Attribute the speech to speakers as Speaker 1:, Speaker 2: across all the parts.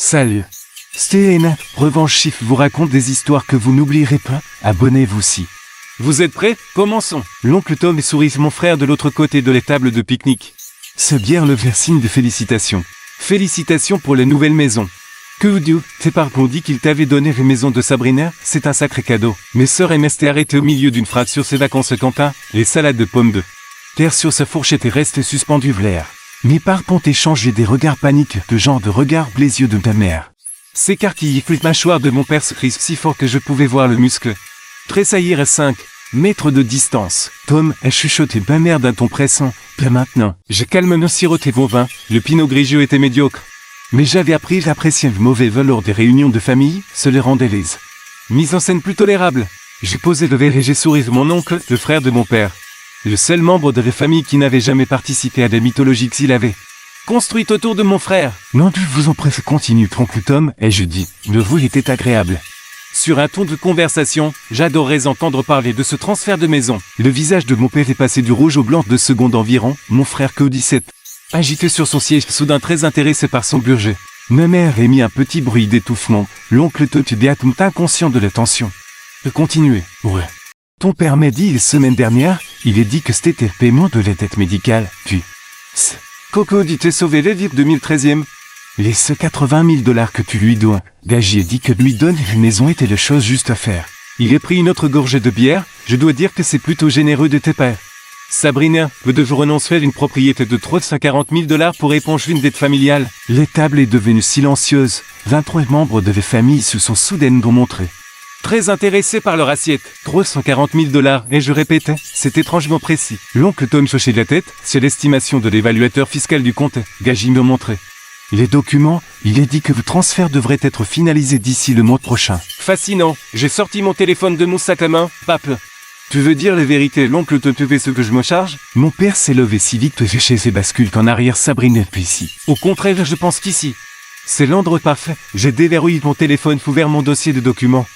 Speaker 1: Salut. Stéena, Revanche Chiffre vous raconte des histoires que vous n'oublierez pas. Abonnez-vous si.
Speaker 2: Vous êtes prêts? Commençons. L'oncle Tom et Souris, mon frère, de l'autre côté de la table de pique-nique.
Speaker 1: Ce bière le vers signe de félicitations.
Speaker 2: Félicitations pour les nouvelles maisons.
Speaker 1: Que Dieu, tes parents dit qu'il t'avait donné les maisons de Sabrina, c'est un sacré cadeau.
Speaker 2: Mes sœurs et m'étaient arrêtées au milieu d'une frappe sur ses vacances Quentin, les salades de pommes de
Speaker 1: terre sur sa fourchette et reste suspendu vlaire. Mes parents échangeaient des regards paniques, le genre de regard les yeux de ta mère.
Speaker 2: S'écarquille la mâchoire de mon père se crispe si fort que je pouvais voir le muscle tressaillir à 5 mètres de distance.
Speaker 1: Tom a chuchoté ma mère d'un ton pressant. Pas maintenant.
Speaker 2: Je calmement siroté mon vin, le pinot grigio était médiocre.
Speaker 1: Mais j'avais appris à apprécier le mauvais vin lors des réunions de famille, ce les rendait laises.
Speaker 2: Mise en scène plus tolérable. J'ai posé le verre et j'ai souri mon oncle, le frère de mon père. Le seul membre de la famille qui n'avait jamais participé à des mythologiques s'il avait construite autour de mon frère.
Speaker 1: Non, tu vous en prie, continue, oncle Tom, et je dis, le vous était agréable.
Speaker 2: Sur un ton de conversation, j'adorais entendre parler de ce transfert de maison.
Speaker 1: Le visage de mon père est passé du rouge au blanc 2 secondes environ, mon frère que 17.
Speaker 2: Agité sur son siège, soudain très intéressé par son budget.
Speaker 1: Ma mère émit un petit bruit d'étouffement, l'oncle Tom est inconscient de la tension.
Speaker 2: De continuer.
Speaker 1: Ouais. Ton père m'a dit la semaine dernière, il est dit que c'était le paiement de la dette médicale, puis...
Speaker 2: Coco dit t'es sauvé les vies 2013e.
Speaker 1: Les 80 000 $ que tu lui dois, Gagier dit que lui donner une maison était la chose juste à faire.
Speaker 2: Il a pris une autre gorgée de bière, je dois dire que c'est plutôt généreux de tes pères. Sabrina, vous devez renoncer à une propriété de 340 000 $ pour éponger une dette familiale.
Speaker 1: La table est devenue silencieuse, 23 membres de la famille se sont soudainement montrés.
Speaker 2: Très intéressé par leur assiette. 340 000 $, et je répétais, c'est étrangement précis.
Speaker 1: L'oncle Tom hochait de la tête, c'est l'estimation de l'évaluateur fiscal du comté, Gagy me montrait. Les documents, il est dit que le transfert devrait être finalisé d'ici le mois prochain.
Speaker 2: Fascinant, j'ai sorti mon téléphone de mon sac à main, pape.
Speaker 1: Tu veux dire la vérité, l'oncle Tom, tu fais ce que je me charge? Mon père s'est levé si vite que chez ses bascules qu'en arrière Sabrina depuis ici.
Speaker 2: Au contraire, je pense qu'ici, c'est l'endroit parfait. J'ai déverrouillé mon téléphone, ouvert mon dossier de documents.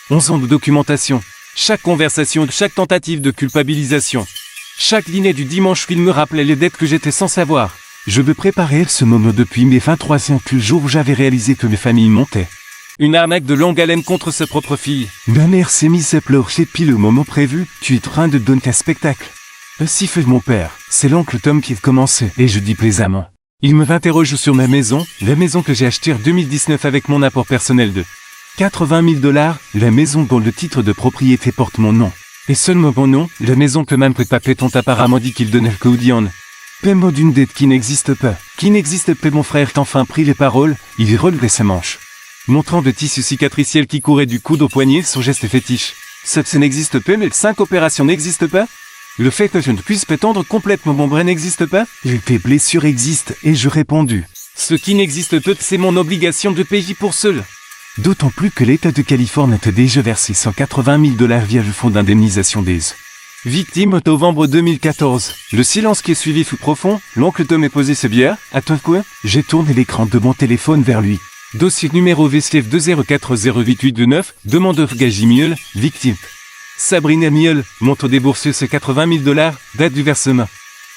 Speaker 2: 11 ans de documentation. Chaque conversation, chaque tentative de culpabilisation. Chaque dîner du dimanche film me rappelait les dettes que j'étais sans savoir.
Speaker 1: Je me préparais ce moment depuis mes 23 ans, le jour où j'avais réalisé que mes familles montaient.
Speaker 2: Une arnaque de longue haleine contre sa propre fille.
Speaker 1: Ma mère s'est mise à pleurer puis le moment prévu, tu es en train de donner un spectacle. Si fait mon père, c'est l'oncle Tom qui a commencé, et je dis plaisamment. Il me interroge sur ma maison, la maison que j'ai achetée en 2019 avec mon apport personnel de 80 000 $, la maison dont le titre de propriété porte mon nom. Et seulement mon nom, la maison que même papé ont apparemment dit qu'il donnait le caudion. Paiement d'une dette qui n'existe pas. Qui n'existe pas, mon frère enfin pris les paroles, il relevait ses manches. Montrant de tissu cicatriciel qui courait du coude au poignet, son geste fétiche. Ça n'existe pas, mais 5 opérations n'existent pas. Le fait que je ne puisse pas tendre complètement mon bras n'existe pas. Les blessures existent, et je répondu.
Speaker 2: Ce qui n'existe pas, c'est mon obligation de payer pour seul.
Speaker 1: D'autant plus que l'État de Californie a déjà versé 180 000 $ via le fonds d'indemnisation des victimes au novembre 2014. Le silence qui est suivi fut profond, l'oncle Tom est posé ses bières, attends quoi? J'ai tourné l'écran de mon téléphone vers lui.
Speaker 2: Dossier numéro VSLF 2040889, demandeur Gagy Miel, victime. Sabrina Miel, montre déboursé ce 80 000 $, date du versement.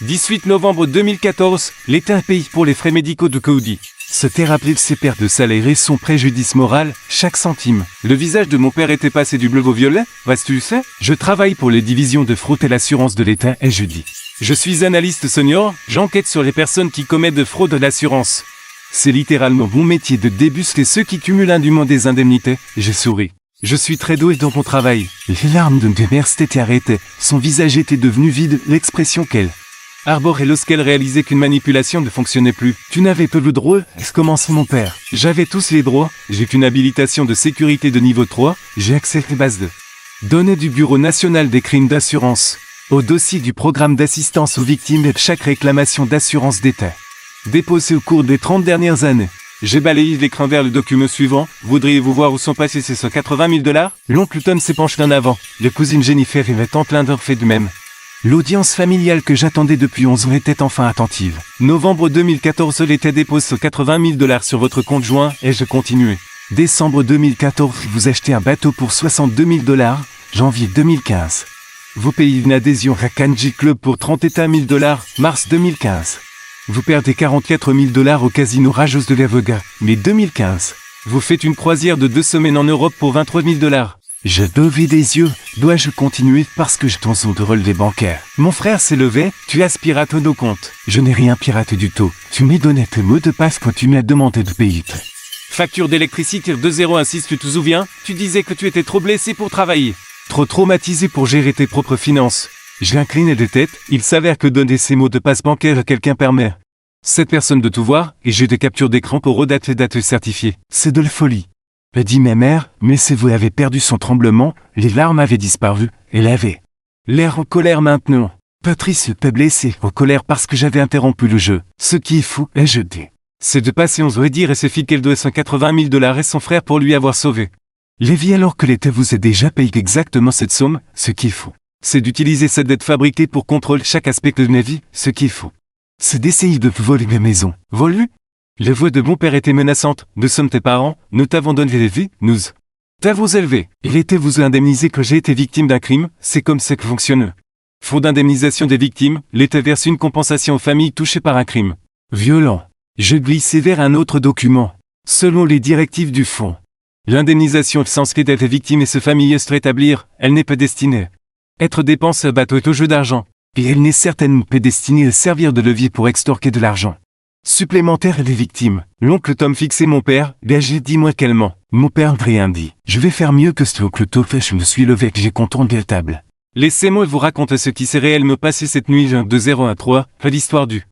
Speaker 2: 18 novembre 2014, l'État paye pour les frais médicaux de Cody.
Speaker 1: S'était rappelé de ses pertes de salaire et son préjudice moral, chaque centime.
Speaker 2: Le visage de mon père était passé du bleu au violet, vas-tu le sais?
Speaker 1: Je travaille pour les divisions de fraude et l'assurance de l'État et je dis.
Speaker 2: Je suis analyste senior, j'enquête sur les personnes qui commettent de fraude à l'assurance.
Speaker 1: C'est littéralement mon métier de débusquer ceux qui cumulent indûment des indemnités, j'ai souri. Je suis très doué dans mon travail. Les larmes de ma mère s'étaient arrêtées, son visage était devenu vide, l'expression qu'elle arborait lorsqu'elle réalisait qu'une manipulation ne fonctionnait plus. Tu n'avais pas le droit, commence mon père. J'avais tous les droits, j'ai une habilitation de sécurité de niveau 3, j'ai accès aux bases de données du Bureau national des crimes d'assurance, au dossier du programme d'assistance aux victimes et de chaque réclamation d'assurance d'État déposée au cours des 30 dernières années.
Speaker 2: J'ai balayé l'écran vers le document suivant. Voudriez-vous voir où sont passés ces 180 000 $?
Speaker 1: L'oncle Tom s'est penché en avant. La cousine Jennifer et ma tante Linda fait de même. L'audience familiale que j'attendais depuis 11 ans était enfin attentive.
Speaker 2: Novembre 2014, l'État dépose 80 000 $ sur votre compte joint, et je continuais.
Speaker 1: Décembre 2014, vous achetez un bateau pour 62 000 $. Janvier 2015. Vous payez une adhésion à Kanji Club pour 31 000 $. Mars 2015. Vous perdez 44 000 $ au casino Rajos de Lavoga, mai 2015.
Speaker 2: Vous faites une croisière de 2 semaines en Europe pour 23 000 $.
Speaker 1: Je levai les yeux. Dois-je continuer parce que je t'en son de relevé bancaire?
Speaker 2: Mon frère s'est levé, tu as piraté nos comptes.
Speaker 1: Je n'ai rien piraté du tout. Tu m'as donné tes mots de passe quand tu m'as demandé de payer.
Speaker 2: Facture d'électricité 2016, tu te souviens? Tu disais que tu étais trop blessé pour travailler.
Speaker 1: Trop traumatisé pour gérer tes propres finances. J'ai incliné de tête, il s'avère que donner ces mots de passe bancaire à quelqu'un permet.
Speaker 2: Cette personne de tout voir, et j'ai des captures d'écran pour redater dates certifiées.
Speaker 1: C'est de la folie. A dit ma mère, mais si vous avez perdu son tremblement, les larmes avaient disparu, elle avait l'air en colère maintenant. Patrice était blessé, en colère parce que j'avais interrompu le jeu. Ce qui est fou, est jeté.
Speaker 2: C'est de passer 11 ans et dire à ses filles qu'elle doit 180 000 $ et son frère pour lui avoir sauvé.
Speaker 1: Lévi alors que l'État vous a déjà payé exactement cette somme, ce qui est fou.
Speaker 2: C'est d'utiliser cette dette fabriquée pour contrôler chaque aspect de ma vie, ce qui est fou.
Speaker 1: C'est d'essayer de voler ma maison.
Speaker 2: Voler? La voix de mon père était menaçante. Nous sommes tes parents, nous t'avons donné la vie, nous t'avons élevé.
Speaker 1: Il était vous indemniser que j'ai été victime d'un crime, c'est comme ça que fonctionne.
Speaker 2: Fonds d'indemnisation des victimes, l'État verse une compensation aux familles touchées par un crime
Speaker 1: violent. Je glissais vers un autre document. Selon les directives du fonds,
Speaker 2: l'indemnisation censée d'être victime et se famille se rétablir, elle n'est pas destinée être dépense à bateau au jeu d'argent.
Speaker 1: Et elle n'est certainement pas destinée à servir de levier pour extorquer de l'argent supplémentaire et des victimes.
Speaker 2: L'oncle Tom fixait mon père,
Speaker 1: j'ai dis-moi quel ment. Mon père n'a rien dit. Je vais faire mieux que ce oncle Tom, je me suis levé et j'ai contourné la table.
Speaker 2: Laissez-moi vous raconter ce qui s'est réellement passé cette nuit de 0 à 3, l'histoire du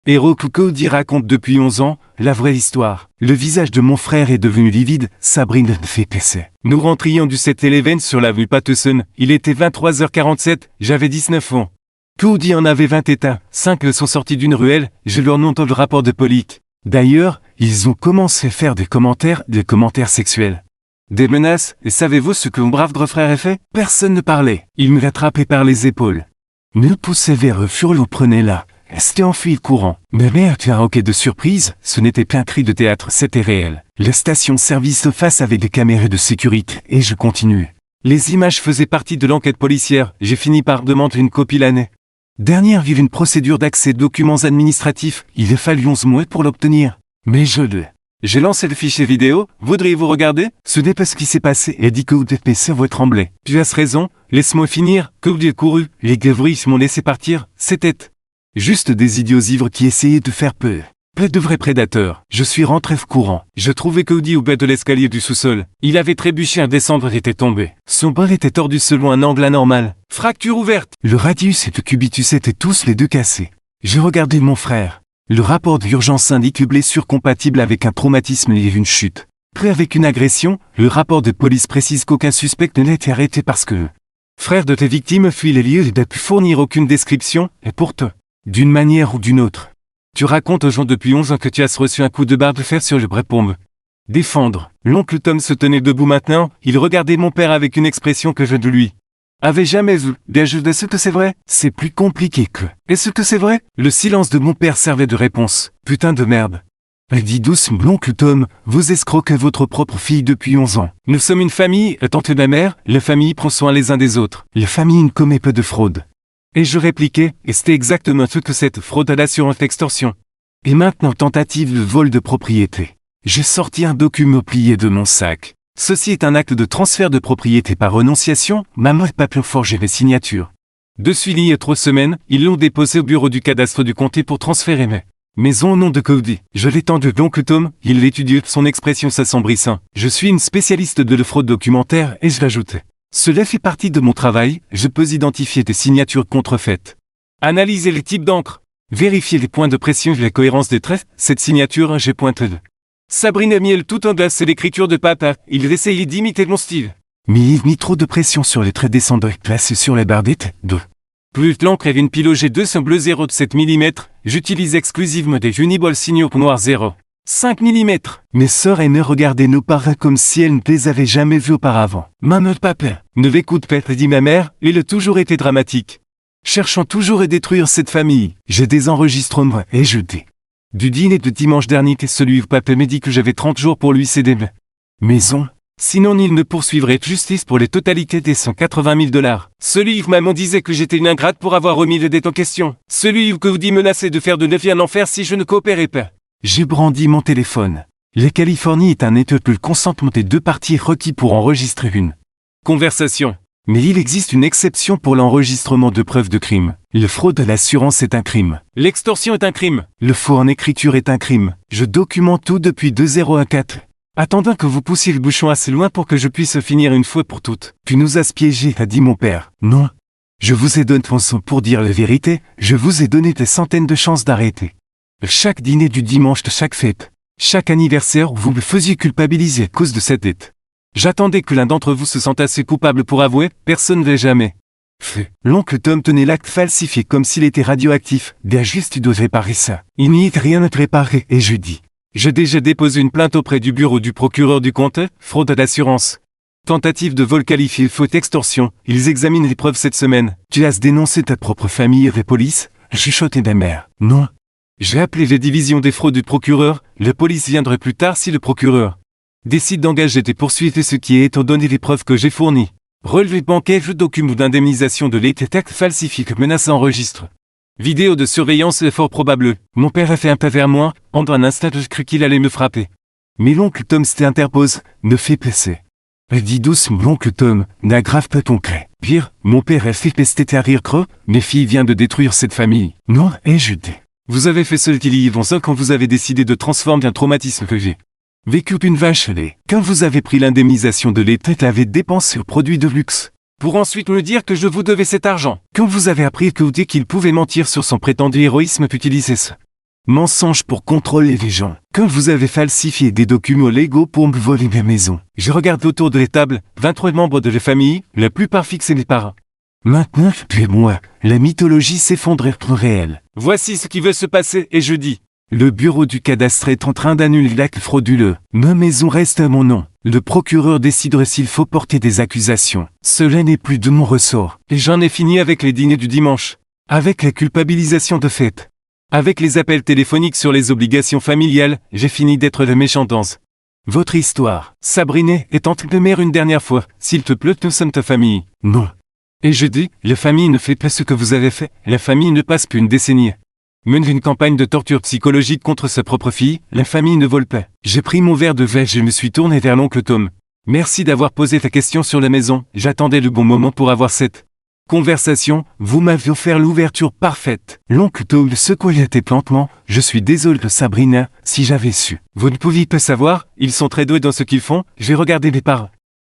Speaker 1: héros que Cody raconte depuis 11 ans, la vraie histoire. Le visage de mon frère est devenu livide, Sabrine ne fait passer.
Speaker 2: Nous rentrions du 7-Eleven sur l'avenue Patterson, il était 23h47, j'avais 19 ans.
Speaker 1: Cody en avait 20 états, 5 sont sortis d'une ruelle, je leur note le rapport de police. D'ailleurs, ils ont commencé à faire des commentaires sexuels.
Speaker 2: Des menaces, et savez-vous ce que mon brave frère a fait?
Speaker 1: Personne ne parlait, il me l'attrapait par les épaules. Me poussait vers eux, furlot prenait-la. C'était en fil courant. Ma mère tient un hoquet de surprise, ce n'était pas un cri de théâtre, c'était réel. La station-service se face avec des caméras de sécurité, et je continue.
Speaker 2: Les images faisaient partie de l'enquête policière, j'ai fini par demander une copie l'année
Speaker 1: dernière vive une procédure d'accès de documents administratifs, il a fallu 11 mois pour l'obtenir. Mais
Speaker 2: j'ai lancé le fichier vidéo, voudriez-vous regarder?
Speaker 1: Ce n'est pas ce qui s'est passé, et dit que sa voix tremblait.
Speaker 2: Tu as raison, laisse-moi finir, que vous couru,
Speaker 1: les gavris m'ont laissé partir, c'était juste des idiots ivres qui essayaient de faire peur. Pas de vrais prédateurs. Je suis rentré courant.
Speaker 2: Je trouvais Cody au bas de l'escalier du sous-sol. Il avait trébuché à descendre et était tombé.
Speaker 1: Son bras était tordu selon un angle anormal.
Speaker 2: Fracture ouverte.
Speaker 1: Le radius et le cubitus étaient tous les deux cassés. Je regardais mon frère. Le rapport d'urgence indique une blessure compatible avec un traumatisme et une chute. Prêt avec une agression, le rapport de police précise qu'aucun suspect n'a été arrêté parce que frère de tes victimes fuit les lieux et n'a pu fournir aucune description, et pourtant, d'une manière ou d'une autre.
Speaker 2: Tu racontes aux gens depuis 11 ans que tu as reçu un coup de barre de fer sur le bras-pompe. Défendre. L'oncle Tom se tenait debout maintenant, il regardait mon père avec une expression que je ne lui avais jamais vue.
Speaker 1: Est-ce que c'est vrai? C'est plus compliqué que. Est-ce que c'est vrai? Le silence de mon père servait de réponse. Putain de merde. Elle dit doucement, l'oncle Tom, vous escroquez votre propre fille depuis 11 ans.
Speaker 2: Nous sommes une famille, tante et ma mère, la famille prend soin les uns des autres.
Speaker 1: La famille ne commet pas de fraude.
Speaker 2: Et je répliquais, et c'était exactement ce que cette fraude à l'assurance extorsion.
Speaker 1: Et maintenant tentative de vol de propriété. J'ai sorti un document plié de mon sac. Ceci est un acte de transfert de propriété par renonciation, maman et papa forgé les signatures.
Speaker 2: Dessus il y a 3 semaines, ils l'ont déposé au bureau du cadastre du comté pour transférer mes maisons au nom de Cody. Je l'ai tendu l'oncle Tom, il l'étudie, son expression s'assombrissant. Je suis une spécialiste de la fraude documentaire et je l'ajoutais. Cela fait partie de mon travail, je peux identifier des signatures contrefaites. Analyser les types d'encre. Vérifier les points de pression et la cohérence des traits, cette signature, j'ai pointé de Sabrine a mis tout en glace, c'est l'écriture de papa, il essayait d'imiter mon style.
Speaker 1: Mais il mit trop de pression sur les traits descendants placés sur la barre des têtes de.
Speaker 2: Plus l'encre avait une pilogée 200 bleu 0,7 mm, j'utilise exclusivement des Uniball signaux noirs 0,5 mm.
Speaker 1: Mes sœurs aînées regardaient nos parents comme si elles ne les avaient jamais vus auparavant. Maman, papa,
Speaker 2: ne m'écoute pas, dit ma mère, il a toujours été dramatique.
Speaker 1: Cherchant toujours à détruire cette famille, j'ai des enregistrements et jetés. Du dîner de dimanche dernier, celui où papa m'a dit que j'avais 30 jours pour lui céder mes maisons.
Speaker 2: Sinon il ne poursuivrait justice pour les totalités des 180 000 $. Celui où maman disait que j'étais une ingrate pour avoir remis les dettes en question. Celui où que vous dit menaçait de faire de neuf un enfer si je ne coopérais pas.
Speaker 1: J'ai brandi mon téléphone. La Californie est un État où le consentement des deux parties est requis pour enregistrer une
Speaker 2: conversation.
Speaker 1: Mais il existe une exception pour l'enregistrement de preuves de crime. Le fraude à l'assurance est un crime.
Speaker 2: L'extorsion est un crime.
Speaker 1: Le faux en écriture est un crime. Je documente tout depuis 2014. Attendant que vous poussiez le bouchon assez loin pour que je puisse finir une fois pour toutes. Tu nous as piégés, a dit mon père. Non. Je vous ai donné ton sang pour dire la vérité, je vous ai donné des centaines de chances d'arrêter. Chaque dîner du dimanche de chaque fête, chaque anniversaire, vous me faisiez culpabiliser à cause de cette dette.
Speaker 2: J'attendais que l'un d'entre vous se sente assez coupable pour avouer, personne ne l'est jamais.
Speaker 1: L'oncle Tom tenait l'acte falsifié comme s'il était radioactif. Bien juste tu dois réparer ça. Il n'y a rien à te réparer, et je dis.
Speaker 2: J'ai déjà déposé une plainte auprès du bureau du procureur du comté, fraude à l'assurance. Tentative de vol qualifié faute extorsion, ils examinent les preuves cette semaine.
Speaker 1: Tu as dénoncé ta propre famille et la police? Chuchotait ma mère. Non.
Speaker 2: J'ai appelé les divisions des fraudes du procureur, la police viendrait plus tard si le procureur décide d'engager des poursuites et ce qui est étant donné les preuves que j'ai fournies. Relevé bancaire, document d'indemnisation de l'État, acte falsifié que menace enregistre. Vidéo de surveillance est fort probable.
Speaker 1: Mon père a fait un pas vers moi, pendant un instant je crus qu'il allait me frapper. Mais l'oncle Tom s'interpose, me fait passer. Elle dit doucement, l'oncle Tom, n'aggrave pas ton craie. Pire, mon père a fait pester à rire creux, mes filles viennent de détruire cette famille. Non, et je dis.
Speaker 2: Vous avez fait ce qu'il y vont ça quand vous avez décidé de transformer un traumatisme que j'ai
Speaker 1: vécu une vache lait. Quand vous avez pris l'indemnisation de l'État et l'avez dépensé aux produits de luxe.
Speaker 2: Pour ensuite me dire que je vous devais cet argent.
Speaker 1: Quand vous avez appris que vous dites qu'il pouvait mentir sur son prétendu héroïsme puis utiliser ce mensonge pour contrôler les gens. Quand vous avez falsifié des documents légaux pour me voler ma maison.
Speaker 2: Je regarde autour de la table, 23 membres de la famille, la plupart fixés les parents.
Speaker 1: Maintenant, tu et moi, la mythologie s'effondrait pour réel.
Speaker 2: Voici ce qui veut se passer et je dis.
Speaker 1: Le bureau du cadastre est en train d'annuler l'acte frauduleux. Ma maison reste à mon nom. Le procureur décidera s'il faut porter des accusations. Cela n'est plus de mon ressort.
Speaker 2: Et j'en ai fini avec les dîners du dimanche.
Speaker 1: Avec la culpabilisation de fait.
Speaker 2: Avec les appels téléphoniques sur les obligations familiales, j'ai fini d'être le méchant danse.
Speaker 1: Votre histoire.
Speaker 2: Sabrina, est en train de mère une dernière fois. S'il te plaît, nous sommes ta famille.
Speaker 1: Non.
Speaker 2: Et je dis, la famille ne fait pas ce que vous avez fait. La famille ne passe plus une décennie. Mène une campagne de torture psychologique contre sa propre fille, la famille ne vole pas. J'ai pris mon verre de vin et je me suis tourné vers l'oncle Tom. Merci d'avoir posé ta question sur la maison, j'attendais le bon moment pour avoir cette conversation, vous m'avez offert l'ouverture parfaite. L'oncle Tom secouait tes plantements, je suis désolé de Sabrina, si j'avais su. Vous ne pouviez pas savoir, ils sont très doués dans ce qu'ils font, j'ai regardé les parents.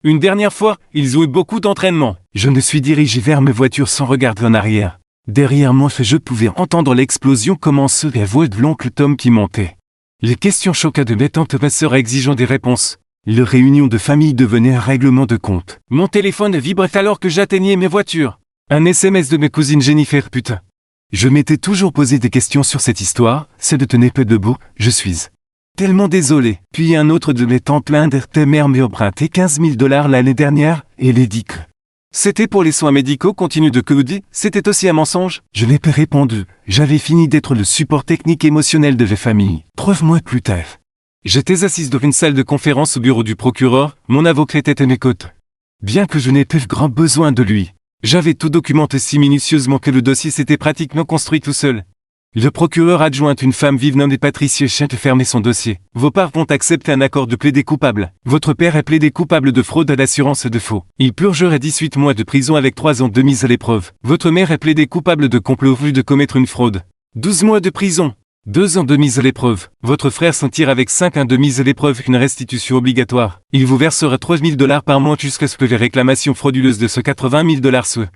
Speaker 2: Une dernière fois, ils ont eu beaucoup d'entraînement.
Speaker 1: Je me suis dirigé vers ma voiture sans regarder en arrière. Derrière moi, je pouvais entendre l'explosion commencer et la voix de l'oncle Tom qui montait. Les questions choquaient de mes tantes ma sœur exigeant des réponses. La réunion de famille devenait un règlement de compte.
Speaker 2: Mon téléphone vibrait alors que j'atteignais mes voitures. Un SMS de mes cousines Jennifer, putain.
Speaker 1: Je m'étais toujours posé des questions sur cette histoire, c'est de tenir peu debout, je suis tellement désolé. Puis un autre de mes tantes Linde, ta mère m'a emprunté 15 000 $ l'année dernière, et les dit que
Speaker 2: c'était pour les soins médicaux, continue de Cody, c'était aussi un mensonge.
Speaker 1: Je n'ai pas répondu, j'avais fini d'être le support technique émotionnel de la famille. 3 mois plus tard.
Speaker 2: J'étais assise dans une salle de conférence au bureau du procureur, mon avocat était à mes côtés.
Speaker 1: Bien que je n'ai pas grand besoin de lui.
Speaker 2: J'avais tout documenté si minutieusement que le dossier s'était pratiquement construit tout seul. Le procureur adjoint une femme vive nommée Patricia Chien de fermer son dossier. Vos parents vont accepter un accord de plaider coupable. Votre père est plaidé coupable de fraude à l'assurance et de faux. Il purgera 18 mois de prison avec 3 ans de mise à l'épreuve. Votre mère est plaidée coupable de complot voulu de commettre une fraude. 12 mois de prison. 2 ans de mise à l'épreuve. Votre frère s'en tire avec 5 ans de mise à l'épreuve, une restitution obligatoire. Il vous versera 3 000 $ par mois jusqu'à ce que les réclamations frauduleuses de ce 80 000 $ soient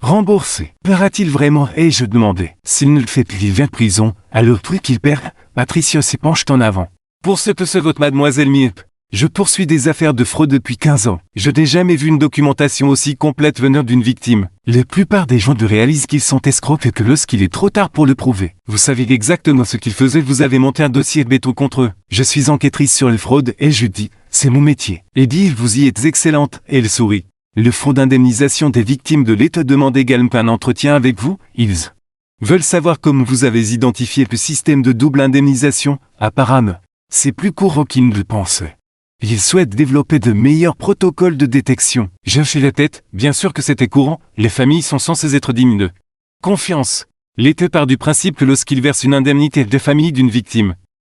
Speaker 1: remboursé. Paiera-t-il vraiment? Et je demandais. S'il ne le fait plus, il vient de prison. Alors truc qu'il perd, Patricia s'épanche en avant.
Speaker 2: Pour ce que c'est votre mademoiselle Miep.
Speaker 1: Je poursuis des affaires de fraude depuis 15 ans.
Speaker 2: Je n'ai jamais vu une documentation aussi complète venant d'une victime.
Speaker 1: La plupart des gens réalisent qu'ils sont escrocs et que lorsqu'il est trop tard pour le prouver.
Speaker 2: Vous savez exactement ce qu'ils faisaient, vous avez monté un dossier de béton contre eux.
Speaker 1: Je suis enquêtrice sur les fraudes et je dis, c'est mon métier. Et dit, vous y êtes excellente, et elle sourit. Le fonds d'indemnisation des victimes de l'État demande également un entretien avec vous, ils veulent savoir comment vous avez identifié le système de double indemnisation, apparemment. C'est plus courant qu'ils ne le pensaient. Il souhaite développer de meilleurs protocoles de détection.
Speaker 2: J'ai hoché la tête, bien sûr que c'était courant, les familles sont censées être dignes de confiance. L'État part du principe que lorsqu'il verse une indemnité de famille d'une victime,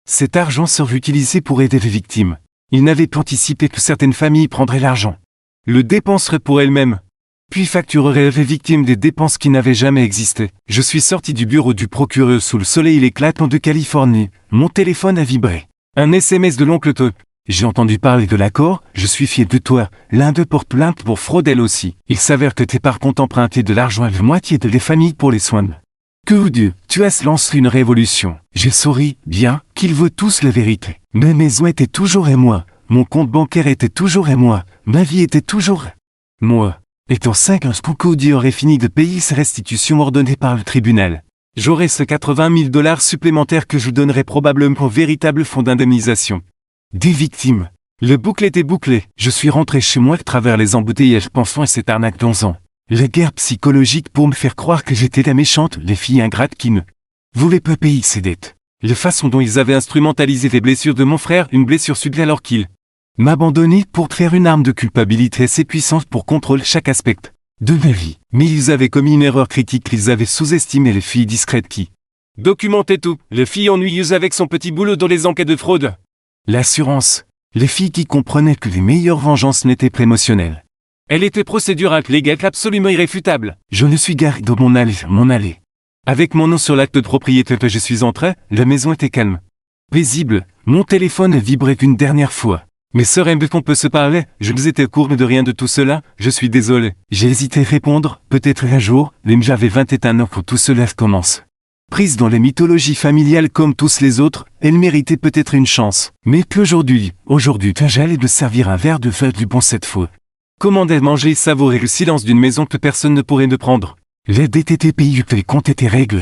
Speaker 1: cet argent sera utilisé pour aider les victimes. Il n'avait pas anticipé que certaines familles prendraient l'argent,
Speaker 2: le dépenserait pour elles-mêmes,
Speaker 1: puis facturerait les victimes des dépenses qui n'avaient jamais existé. Je suis sorti du bureau du procureur sous le soleil éclatant de Californie. Mon téléphone a vibré.
Speaker 2: Un SMS de l'oncle Top.
Speaker 1: J'ai entendu parler de l'accord, je suis fier de toi. L'un d'eux porte plainte pour fraude elle aussi. Il s'avère que tes parents ont emprunté de l'argent à la moitié de les familles pour les soins. Que Dieu, tu as lancé une révolution. J'ai souri, bien, qu'ils veulent tous la vérité. Ma maison était toujours à moi. Mon compte bancaire était toujours à moi. Ma vie était toujours moi. Et en 5 ans, Spookody aurait fini de payer ses restitutions ordonnées par le tribunal.
Speaker 2: J'aurais ce 80 000 $ supplémentaires que je donnerais probablement au véritable fonds d'indemnisation
Speaker 1: des victimes. Le boucle était bouclé. Je suis rentré chez moi à travers les embouteillages pensant à cette arnaque d'11 ans. La guerre psychologique pour me faire croire que j'étais la méchante, les filles ingrates qui ne voulaient pas payer ses dettes.
Speaker 2: La façon dont ils avaient instrumentalisé les blessures de mon frère, une blessure subite alors qu'il
Speaker 1: m'abandonnait pour faire une arme de culpabilité assez puissante pour contrôler chaque aspect de ma vie. Mais ils avaient commis une erreur critique, ils avaient sous-estimé les filles discrètes qui
Speaker 2: documentaient tout, les filles ennuyeuses avec son petit boulot dans les enquêtes de fraude.
Speaker 1: L'assurance, les filles qui comprenaient que les meilleures vengeances n'étaient pas émotionnelles.
Speaker 2: Elle était procédurale, légale, absolument irréfutable.
Speaker 1: Je ne suis garé de mon allée.
Speaker 2: Avec mon nom sur l'acte de propriété que je suis entré, la maison était calme.
Speaker 1: Paisible, mon téléphone vibrait une dernière fois.
Speaker 2: Mes sœurs aiment qu'on peut se parler, je vous étais au courant de rien de tout cela, je suis désolé.
Speaker 1: J'ai hésité à répondre, peut-être un jour, mais j'avais 21 ans quand tout cela commence. Prise dans les mythologies familiales comme tous les autres, elle méritait peut-être une chance. Mais qu'aujourd'hui, j'allais de servir un verre de feu du bon cette fois.
Speaker 2: Commander, manger et savourer le silence d'une maison que personne ne pourrait ne prendre.
Speaker 1: Les dettes étaient payées, les comptes étaient réglés.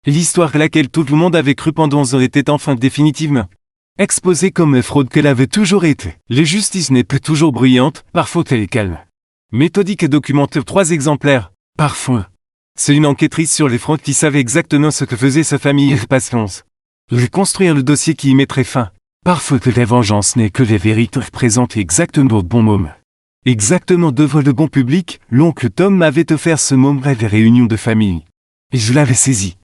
Speaker 2: L'histoire à laquelle tout le monde avait cru pendant 11 ans était enfin définitivement exposée comme fraude qu'elle avait toujours été. La justice n'est plus toujours bruyante, parfois elle est calme. Méthodique et documentée, 3 exemplaires.
Speaker 1: Parfois.
Speaker 2: C'est une enquêtrice sur les fraudes qui savait exactement ce que faisait sa famille et patience.
Speaker 1: Reconstruire le dossier qui y mettrait fin. Parfois que la vengeance n'est que les vérités représentées exactement au bon moment. Exactement devant le bon public, l'oncle Tom m'avait offert ce moment à des réunions de famille. Et je l'avais saisi.